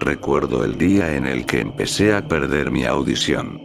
Recuerdo el día en el que empecé a perder mi audición.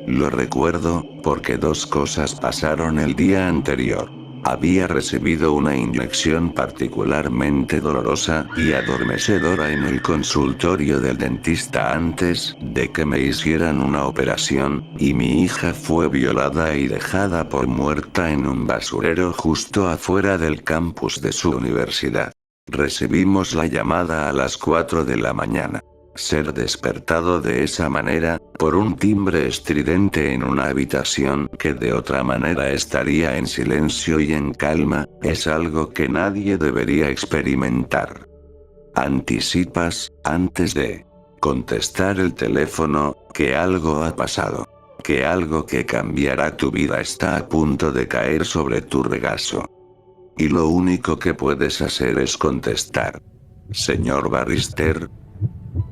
Lo recuerdo, porque dos cosas pasaron el día anterior. Había recibido una inyección particularmente dolorosa y adormecedora en el consultorio del dentista antes de que me hicieran una operación, y mi hija fue violada y dejada por muerta en un basurero justo afuera del campus de su universidad. Recibimos la llamada a las 4 de la mañana. Ser despertado de esa manera, por un timbre estridente en una habitación que de otra manera estaría en silencio y en calma, es algo que nadie debería experimentar. Anticipas, antes de contestar el teléfono, que algo ha pasado. Que algo que cambiará tu vida está a punto de caer sobre tu regazo. Y lo único que puedes hacer es contestar. Señor Barrister,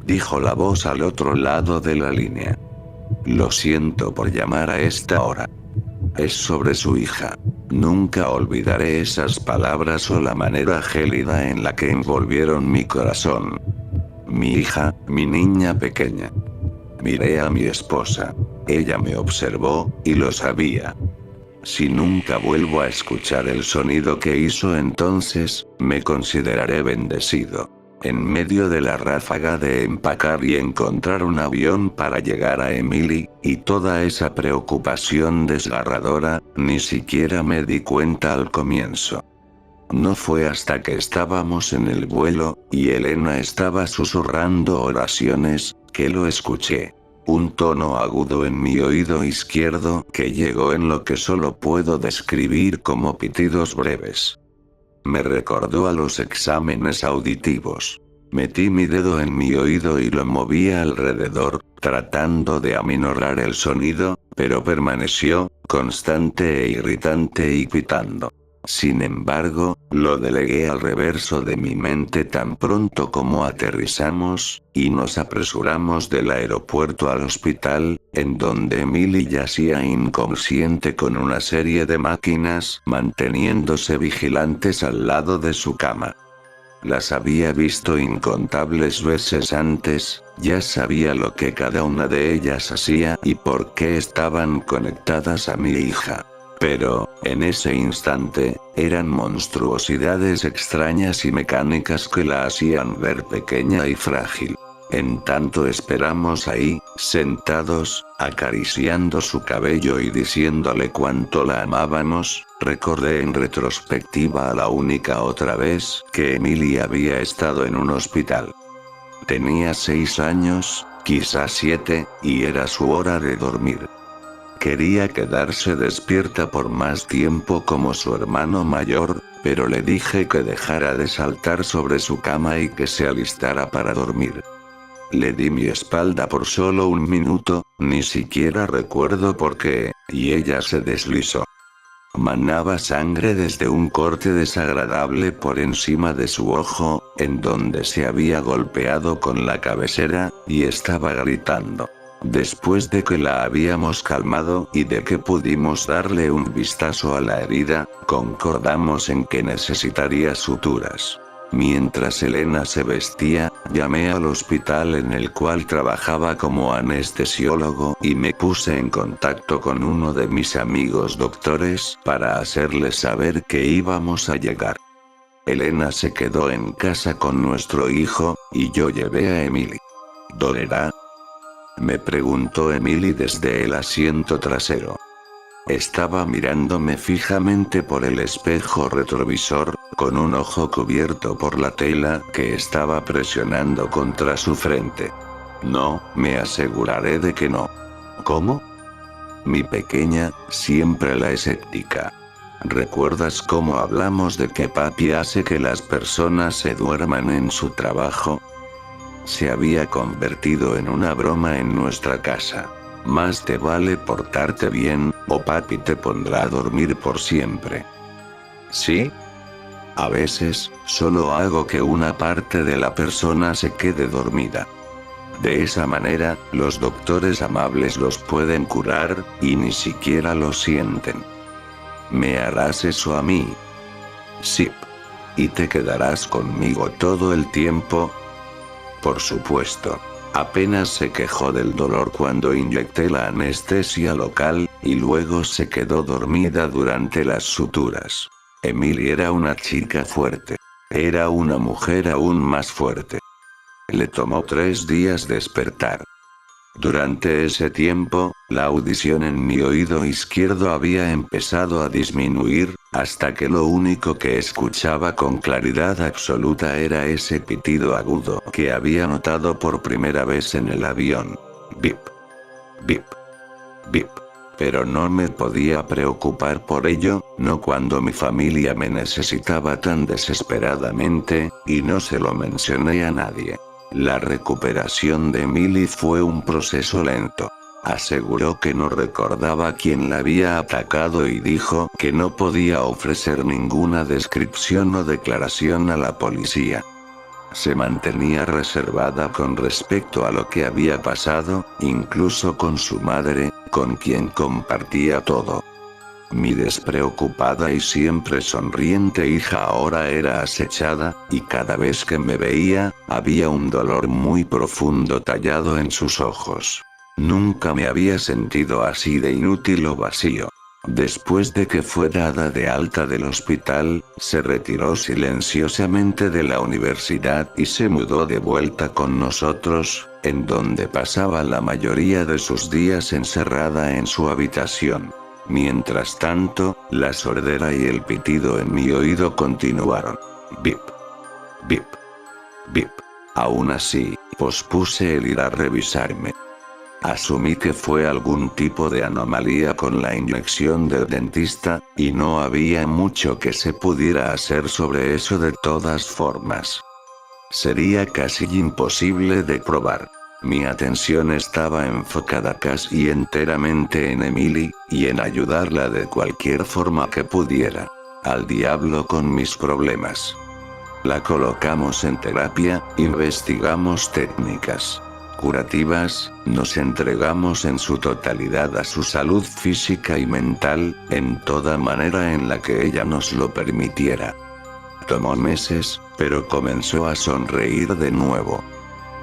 dijo la voz al otro lado de la línea. Lo siento por llamar a esta hora. Es sobre su hija. Nunca olvidaré esas palabras o la manera gélida en la que envolvieron mi corazón. Mi hija, mi niña pequeña. Miré a mi esposa. Ella me observó, y lo sabía. Si nunca vuelvo a escuchar el sonido que hizo entonces, me consideraré bendecido. En medio de la ráfaga de empacar y encontrar un avión para llegar a Emily, y toda esa preocupación desgarradora, ni siquiera me di cuenta al comienzo. No fue hasta que estábamos en el vuelo, y Elena estaba susurrando oraciones, que lo escuché. Un tono agudo en mi oído izquierdo que llegó en lo que solo puedo describir como pitidos breves. Me recordó a los exámenes auditivos. Metí mi dedo en mi oído y lo moví alrededor, tratando de aminorar el sonido, pero permaneció, constante e irritante y pitando. Sin embargo, lo delegué al reverso de mi mente tan pronto como aterrizamos, y nos apresuramos del aeropuerto al hospital, en donde Emily yacía inconsciente con una serie de máquinas manteniéndose vigilantes al lado de su cama. Las había visto incontables veces antes, ya sabía lo que cada una de ellas hacía y por qué estaban conectadas a mi hija. Pero, en ese instante, eran monstruosidades extrañas y mecánicas que la hacían ver pequeña y frágil. En tanto esperamos ahí, sentados, acariciando su cabello y diciéndole cuánto la amábamos, recordé en retrospectiva a la única otra vez que Emily había estado en un hospital. Tenía 6 años, quizás 7, y era su hora de dormir. Quería quedarse despierta por más tiempo como su hermano mayor, pero le dije que dejara de saltar sobre su cama y que se alistara para dormir. Le di mi espalda por solo un minuto, ni siquiera recuerdo por qué, y ella se deslizó. Manaba sangre desde un corte desagradable por encima de su ojo, en donde se había golpeado con la cabecera, y estaba gritando. Después de que la habíamos calmado y de que pudimos darle un vistazo a la herida, concordamos en que necesitaría suturas. Mientras Elena se vestía, llamé al hospital en el cual trabajaba como anestesiólogo y me puse en contacto con uno de mis amigos doctores para hacerles saber que íbamos a llegar. Elena se quedó en casa con nuestro hijo, y yo llevé a Emily. ¿Dolerá?, me preguntó Emily desde el asiento trasero. Estaba mirándome fijamente por el espejo retrovisor, con un ojo cubierto por la tela que estaba presionando contra su frente. No, me aseguraré de que no. ¿Cómo? Mi pequeña, siempre la escéptica. ¿Recuerdas cómo hablamos de que papi hace que las personas se duerman en su trabajo? Se había convertido en una broma en nuestra casa. Más te vale portarte bien, o papi te pondrá a dormir por siempre. ¿Sí? A veces, solo hago que una parte de la persona se quede dormida. De esa manera, los doctores amables los pueden curar, y ni siquiera lo sienten. ¿Me harás eso a mí? Sí. ¿Y te quedarás conmigo todo el tiempo? Por supuesto. Apenas se quejó del dolor cuando inyecté la anestesia local, y luego se quedó dormida durante las suturas. Emily era una chica fuerte. Era una mujer aún más fuerte. Le tomó 3 días despertar. Durante ese tiempo, la audición en mi oído izquierdo había empezado a disminuir, hasta que lo único que escuchaba con claridad absoluta era ese pitido agudo que había notado por primera vez en el avión. Bip. Bip. Bip. Pero no me podía preocupar por ello, no cuando mi familia me necesitaba tan desesperadamente, y no se lo mencioné a nadie. La recuperación de Emily fue un proceso lento. Aseguró que no recordaba quién la había atacado y dijo que no podía ofrecer ninguna descripción o declaración a la policía. Se mantenía reservada con respecto a lo que había pasado, incluso con su madre, con quien compartía todo. Mi despreocupada y siempre sonriente hija ahora era acechada, y cada vez que me veía, había un dolor muy profundo tallado en sus ojos. Nunca me había sentido así de inútil o vacío. Después de que fue dada de alta del hospital, se retiró silenciosamente de la universidad y se mudó de vuelta con nosotros, en donde pasaba la mayoría de sus días encerrada en su habitación. Mientras tanto, la sordera y el pitido en mi oído continuaron. Bip. Bip. Bip. Aún así, pospuse el ir a revisarme. Asumí que fue algún tipo de anomalía con la inyección del dentista, y no había mucho que se pudiera hacer sobre eso de todas formas. Sería casi imposible de probar. Mi atención estaba enfocada casi enteramente en Emily, y en ayudarla de cualquier forma que pudiera. Al diablo con mis problemas. La colocamos en terapia, investigamos técnicas curativas, nos entregamos en su totalidad a su salud física y mental, en toda manera en la que ella nos lo permitiera. Tomó meses, pero comenzó a sonreír de nuevo.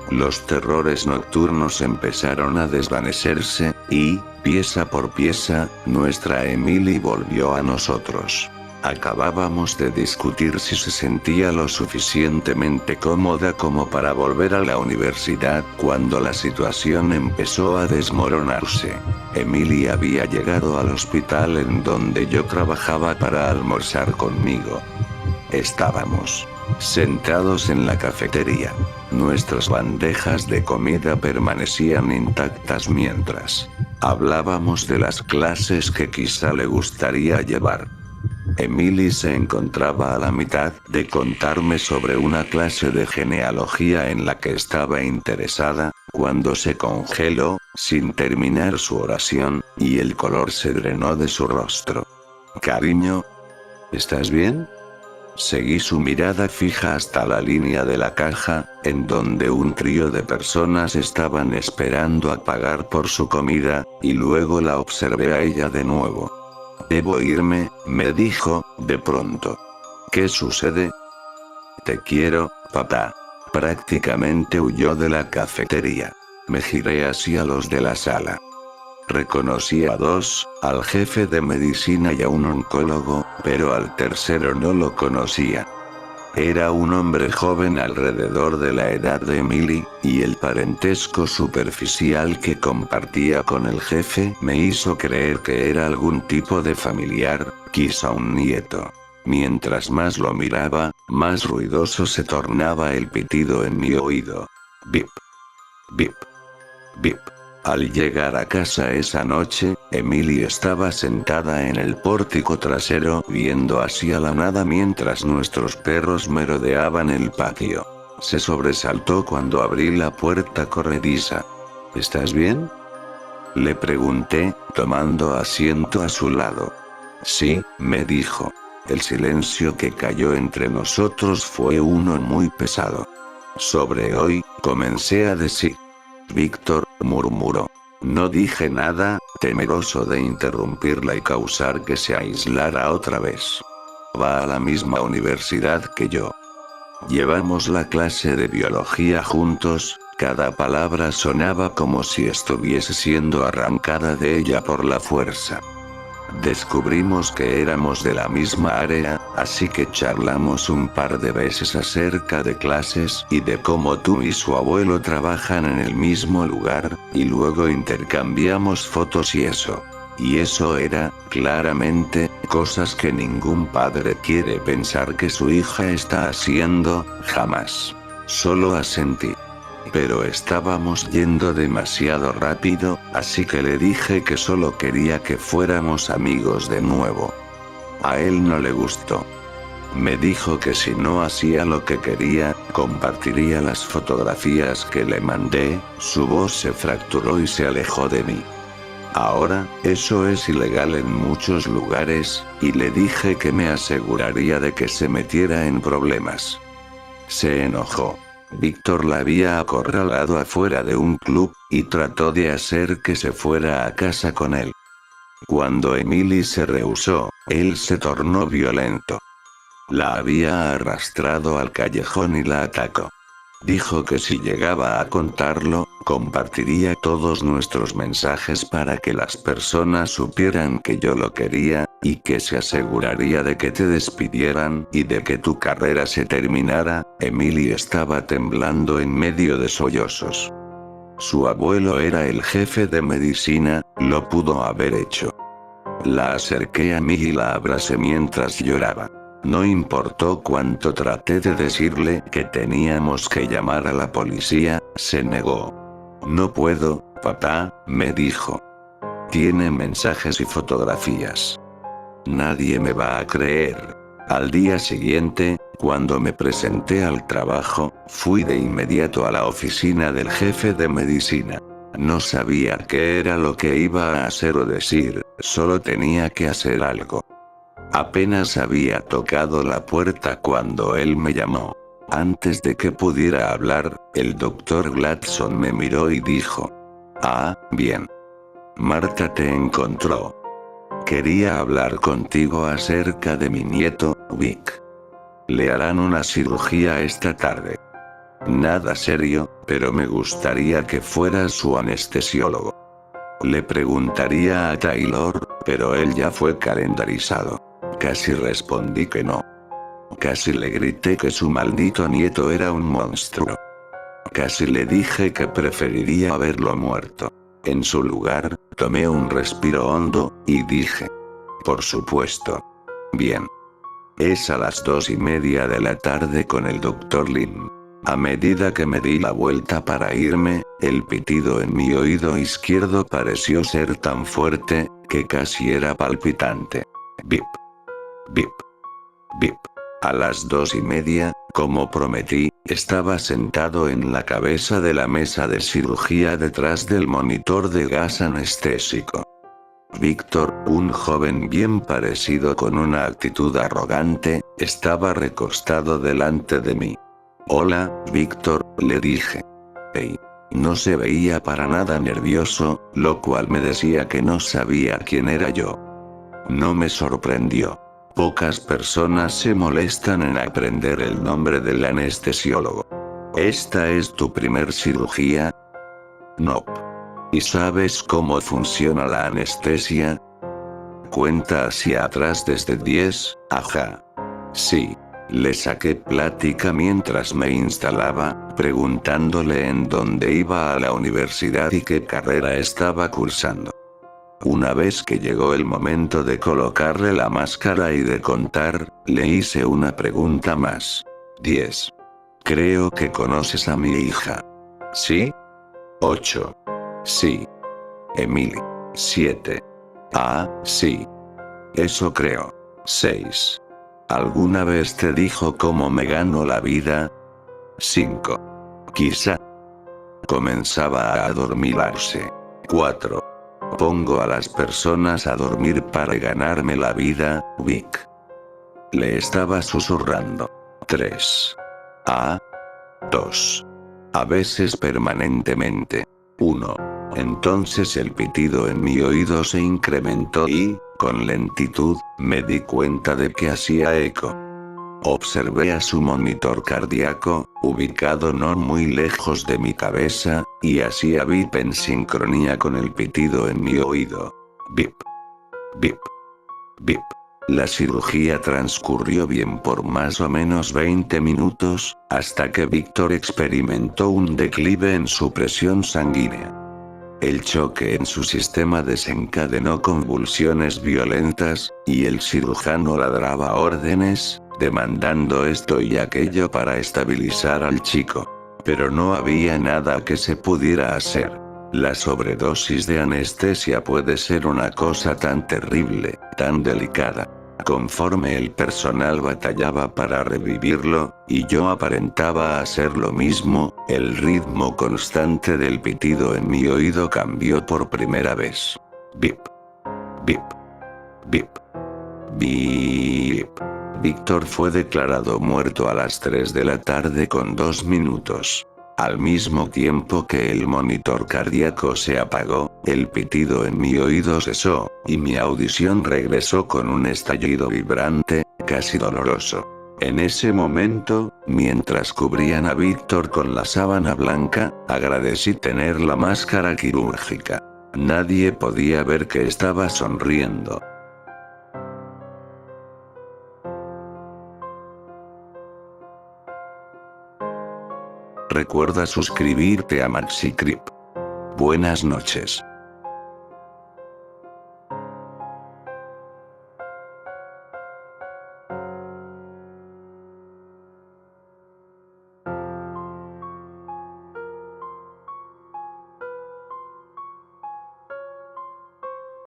Los terrores nocturnos empezaron a desvanecerse, y, pieza por pieza, nuestra Emily volvió a nosotros. Acabábamos de discutir si se sentía lo suficientemente cómoda como para volver a la universidad cuando la situación empezó a desmoronarse. Emily había llegado al hospital en donde yo trabajaba para almorzar conmigo. Estábamos sentados en la cafetería. Nuestras bandejas de comida permanecían intactas mientras hablábamos de las clases que quizá le gustaría llevar. Emily se encontraba a la mitad de contarme sobre una clase de genealogía en la que estaba interesada, cuando se congeló, sin terminar su oración, y el color se drenó de su rostro. Cariño, ¿estás bien? Seguí su mirada fija hasta la línea de la caja, en donde un trío de personas estaban esperando a pagar por su comida, y luego la observé a ella de nuevo. Debo irme, me dijo, de pronto. ¿Qué sucede? Te quiero, papá. Prácticamente huyó de la cafetería. Me giré hacia los de la sala. Reconocí a 2, al jefe de medicina y a un oncólogo, pero al tercero no lo conocía. Era un hombre joven alrededor de la edad de Emily, y el parentesco superficial que compartía con el jefe me hizo creer que era algún tipo de familiar, quizá un nieto. Mientras más lo miraba, más ruidoso se tornaba el pitido en mi oído. Bip. Bip. Bip. Al llegar a casa esa noche, Emily estaba sentada en el pórtico trasero viendo hacia la nada mientras nuestros perros merodeaban el patio. Se sobresaltó cuando abrí la puerta corrediza. ¿Estás bien?, le pregunté, tomando asiento a su lado. Sí, me dijo. El silencio que cayó entre nosotros fue uno muy pesado. Sobre hoy, comencé a decir. Víctor, murmuró. No dije nada, temeroso de interrumpirla y causar que se aislara otra vez. Va a la misma universidad que yo. Llevamos la clase de biología juntos, cada palabra sonaba como si estuviese siendo arrancada de ella por la fuerza. Descubrimos que éramos de la misma área, así que charlamos un par de veces acerca de clases y de cómo tú y su abuelo trabajan en el mismo lugar, y luego intercambiamos fotos y eso. Y eso era, claramente, cosas que ningún padre quiere pensar que su hija está haciendo, jamás. Solo asentí. Pero estábamos yendo demasiado rápido, así que le dije que solo quería que fuéramos amigos de nuevo. A él no le gustó. Me dijo que si no hacía lo que quería, compartiría las fotografías que le mandé. Su voz se fracturó y se alejó de mí. Ahora, eso es ilegal en muchos lugares, y le dije que me aseguraría de que se metiera en problemas. Se enojó. Víctor la había acorralado afuera de un club, y trató de hacer que se fuera a casa con él. Cuando Emily se rehusó, él se tornó violento. La había arrastrado al callejón y la atacó. Dijo que si llegaba a contarlo, compartiría todos nuestros mensajes para que las personas supieran que yo lo quería, y que se aseguraría de que te despidieran y de que tu carrera se terminara. Emily estaba temblando en medio de sollozos. Su abuelo era el jefe de medicina, lo pudo haber hecho. La acerqué a mí y la abracé mientras lloraba. No importó cuánto traté de decirle que teníamos que llamar a la policía, se negó. No puedo, papá, me dijo. Tiene mensajes y fotografías. Nadie me va a creer. Al día siguiente, cuando me presenté al trabajo, fui de inmediato a la oficina del jefe de medicina. No sabía qué era lo que iba a hacer o decir, solo tenía que hacer algo. Apenas había tocado la puerta cuando él me llamó. Antes de que pudiera hablar, el doctor Gladson me miró y dijo: «Ah, bien. Marta te encontró. Quería hablar contigo acerca de mi nieto, Vic. Le harán una cirugía esta tarde. Nada serio, pero me gustaría que fueras su anestesiólogo». Le preguntaría a Taylor, pero él ya fue calendarizado. Casi respondí que no. Casi le grité que su maldito nieto era un monstruo. Casi le dije que preferiría haberlo muerto. En su lugar, tomé un respiro hondo, y dije: «Por supuesto. Bien». Es a las 2:30 de la tarde con el Dr. Lim. A medida que me di la vuelta para irme, el pitido en mi oído izquierdo pareció ser tan fuerte, que casi era palpitante. Bip. Bip. Bip. A las 2:30, como prometí, estaba sentado en la cabeza de la mesa de cirugía detrás del monitor de gas anestésico. Víctor, un joven bien parecido con una actitud arrogante, estaba recostado delante de mí. «Hola, Víctor», le dije. «Hey». No se veía para nada nervioso, lo cual me decía que no sabía quién era yo. No me sorprendió. Pocas personas se molestan en aprender el nombre del anestesiólogo. ¿Esta es tu primer cirugía? No. ¿Y sabes cómo funciona la anestesia? Cuenta hacia atrás desde 10, ajá. Sí. Le saqué plática mientras me instalaba, preguntándole en dónde iba a la universidad y qué carrera estaba cursando. Una vez que llegó el momento de colocarle la máscara y de contar, le hice una pregunta más. 10. Creo que conoces a mi hija. ¿Sí? 8. Sí. Emily. 7. Ah, sí. Eso creo. 6. ¿Alguna vez te dijo cómo me gano la vida? 5. Quizá. Comenzaba a adormilarse. 4. Pongo a las personas a dormir para ganarme la vida, Vic. Le estaba susurrando. 3. Ah. 2. A veces permanentemente. 1. Entonces el pitido en mi oído se incrementó y, con lentitud, me di cuenta de que hacía eco. Observé a su monitor cardíaco, ubicado no muy lejos de mi cabeza, y hacía bip en sincronía con el pitido en mi oído. Bip. Bip. Bip. La cirugía transcurrió bien por más o menos 20 minutos, hasta que Víctor experimentó un declive en su presión sanguínea. El choque en su sistema desencadenó convulsiones violentas, y el cirujano ladraba órdenes, demandando esto y aquello para estabilizar al chico. Pero no había nada que se pudiera hacer. La sobredosis de anestesia puede ser una cosa tan terrible, tan delicada. Conforme el personal batallaba para revivirlo, y yo aparentaba hacer lo mismo, el ritmo constante del pitido en mi oído cambió por primera vez. Bip. Bip. Bip. Bip. Víctor fue declarado muerto a las 3 de la tarde con 2 minutos. Al mismo tiempo que el monitor cardíaco se apagó, el pitido en mi oído cesó, y mi audición regresó con un estallido vibrante, casi doloroso. En ese momento, mientras cubrían a Víctor con la sábana blanca, agradecí tener la máscara quirúrgica. Nadie podía ver que estaba sonriendo. Recuerda suscribirte a MaxiCrip. Buenas noches.